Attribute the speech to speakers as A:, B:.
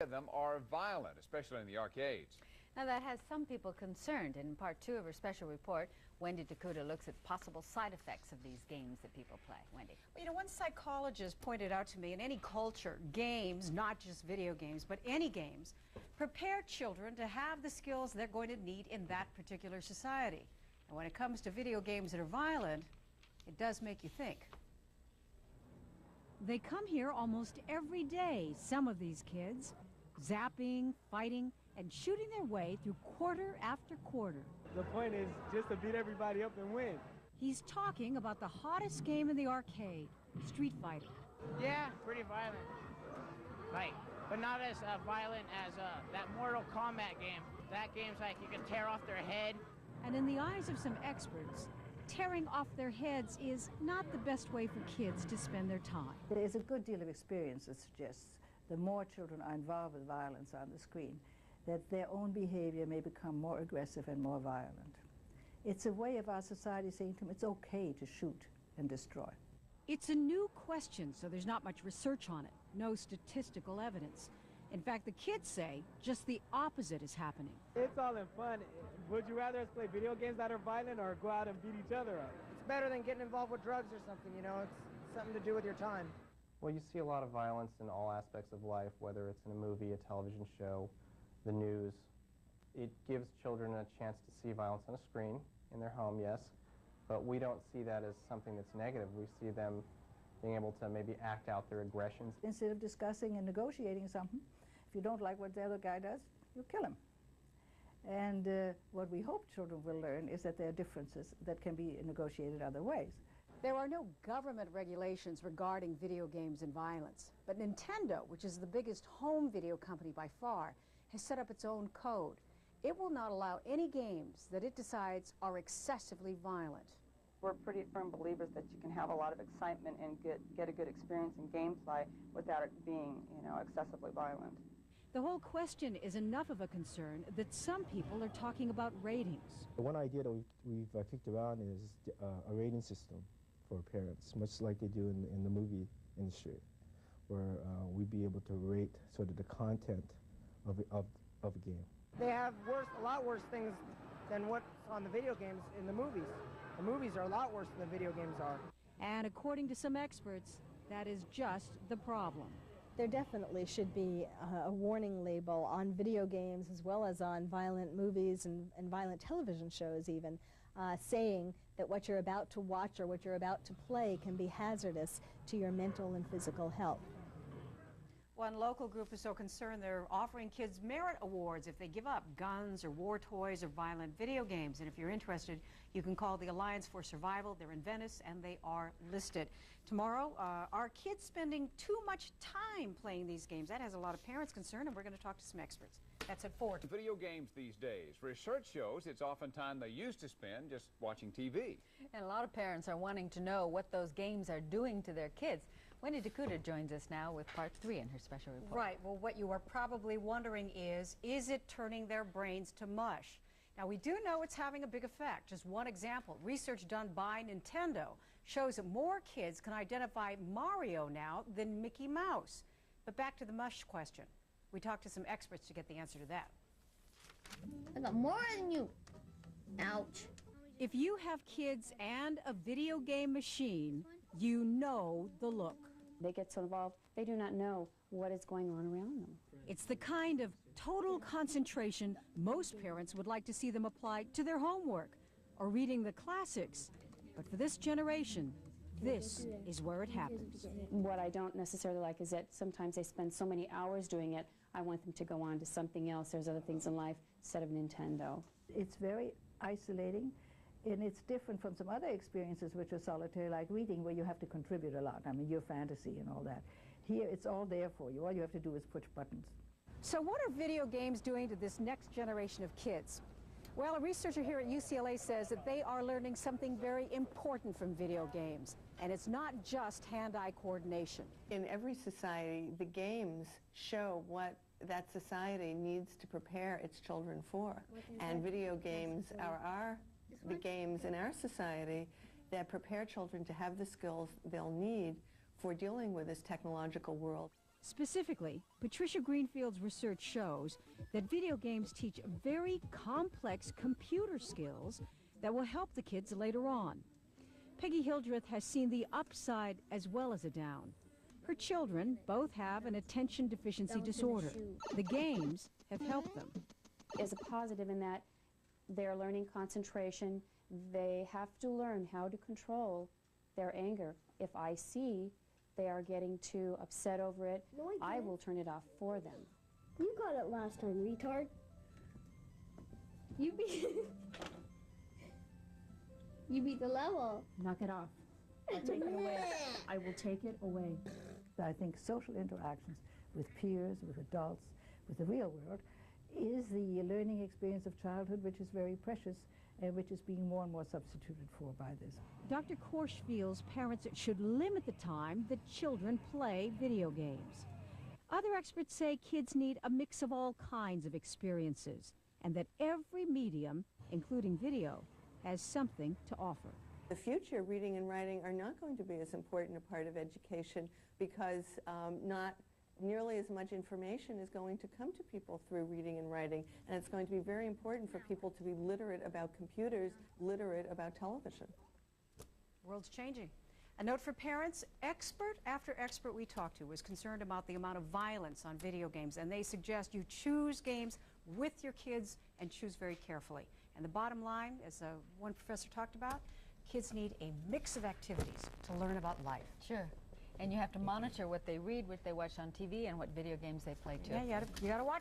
A: of them are violent, especially in the arcades.
B: Now that has some people concerned. In part 2 of her special report, Wendy Takuda looks at possible side effects of these games that people play. Wendy.
C: Well, you know, one psychologist pointed out to me, in any culture, games, not just video games, but any games, prepare children to have the skills they're going to need in that particular society. And when it comes to video games that are violent, it does make you think.
D: They come here almost every day, some of these kids, zapping, fighting, and shooting their way through quarter after quarter.
E: The point is just to beat everybody up and win.
D: He's talking about the hottest game in the arcade, Street Fighter.
F: Yeah, pretty violent. Like, but not as violent as that Mortal Kombat game. That game's like you can tear off their head.
D: And in the eyes of some experts, tearing off their heads is not the best way for kids to spend their time.
G: There is a good deal of experience that suggests the more children are involved with violence on the screen, that their own behavior may become more aggressive and more violent. It's a way of our society saying to them it's okay to shoot and destroy.
D: It's a new question, so there's not much research on it, no statistical evidence. In fact, the kids say just the opposite is happening.
E: It's all in fun. Would you rather us play video games that are violent or go out and beat each other up?
H: It's better than getting involved with drugs or something, you know. It's something to do with your time.
I: Well, you see a lot of violence in all aspects of life, whether it's in a movie, a television show, the news. It gives children a chance to see violence on a screen in their home, yes, but we don't see that as something that's negative. We see them being able to maybe act out their aggressions.
G: Instead of discussing and negotiating something, if you don't like what the other guy does, you kill him. And what we hope children will learn is that there are differences that can be negotiated other ways.
C: There are no government regulations regarding video games and violence, but Nintendo, which is the biggest home video company by far, has set up its own code. It will not allow any games that it decides are excessively violent.
J: We're pretty firm believers that you can have a lot of excitement and get a good experience in gameplay without it being, you know, excessively violent.
D: The whole question is enough of a concern that some people are talking about ratings.
K: One idea that we've kicked around is a rating system for parents, much like they do in the movie industry, where we'd be able to rate sort of the content of a game.
H: They have a lot worse things than what's on the video games in the movies. The movies are a lot worse than the video games are.
D: And according to some experts, that is just the problem.
L: There definitely should be a warning label on video games as well as on violent movies and violent television shows even, saying that what you're about to watch or what you're about to play can be hazardous to your mental and physical health.
C: One local group is so concerned they're offering kids merit awards if they give up guns or war toys or violent video games. And if you're interested, you can call the Alliance for Survival. They're in Venice and they are listed. Tomorrow, are kids spending too much time playing these games? That has a lot of parents concerned, and we're going to talk to some experts. That's at 4.
A: Video games these days. Research shows it's often time they used to spend just watching TV.
B: And a lot of parents are wanting to know what those games are doing to their kids. Wendy Takuda joins us now with part 3 in her special report.
C: Right. Well, what you are probably wondering is it turning their brains to mush? Now, we do know it's having a big effect. Just one example, research done by Nintendo shows that more kids can identify Mario now than Mickey Mouse. But back to the mush question. We talked to some experts to get the answer to that.
M: I got more than you. Ouch.
D: If you have kids and a video game machine, you know the look.
N: They get so involved, they do not know what is going on around them.
D: It's the kind of total concentration most parents would like to see them apply to their homework or reading the classics. But for this generation, this is where it happens.
N: What I don't necessarily like is that sometimes they spend so many hours doing it, I want them to go on to something else. There's other things in life instead of Nintendo.
G: It's very isolating, and it's different from some other experiences which are solitary, like reading, where you have to contribute a lot. I mean, your fantasy and all that. Here, it's all there for you. All you have to do is push buttons.
C: So what are video games doing to this next generation of kids? Well, a researcher here at UCLA says that they are learning something very important from video games, and it's not just hand-eye coordination.
O: In every society, the games show what that society needs to prepare its children for. And video games are the games in our society that prepare children to have the skills they'll need for dealing with this technological world.
D: Specifically, Patricia Greenfield's research shows that video games teach very complex computer skills that will help the kids later on. Peggy Hildreth has seen the upside as well as a down. Her children both have an attention deficiency disorder. The games have helped them.
N: Is a positive in that they're learning concentration. They have to learn how to control their anger. If I see they are getting too upset over it,
M: No,
N: I will turn it off for them.
M: You got it last time, retard. You beat You beat the level.
D: Knock it off. I'll take it away. I will take it away.
G: I think social interactions with peers, with adults, with the real world is the learning experience of childhood, which is very precious and which is being more and more substituted for by this.
D: Dr. Korsh feels parents should limit the time that children play video games. Other experts say kids need a mix of all kinds of experiences and that every medium, including video, has something to offer.
O: The future, reading and writing are not going to be as important a part of education because not nearly as much information is going to come to people through reading and writing, and it's going to be very important for people to be literate about computers, literate about television.
C: World's changing. A note for parents, expert after expert we talked to was concerned about the amount of violence on video games, and they suggest you choose games with your kids and choose very carefully. And the bottom line, as one professor talked about, kids need a mix of activities to learn about life.
B: Sure. And you have to monitor what they read, what they watch on TV, and what video games they play too.
C: Yeah, you gotta watch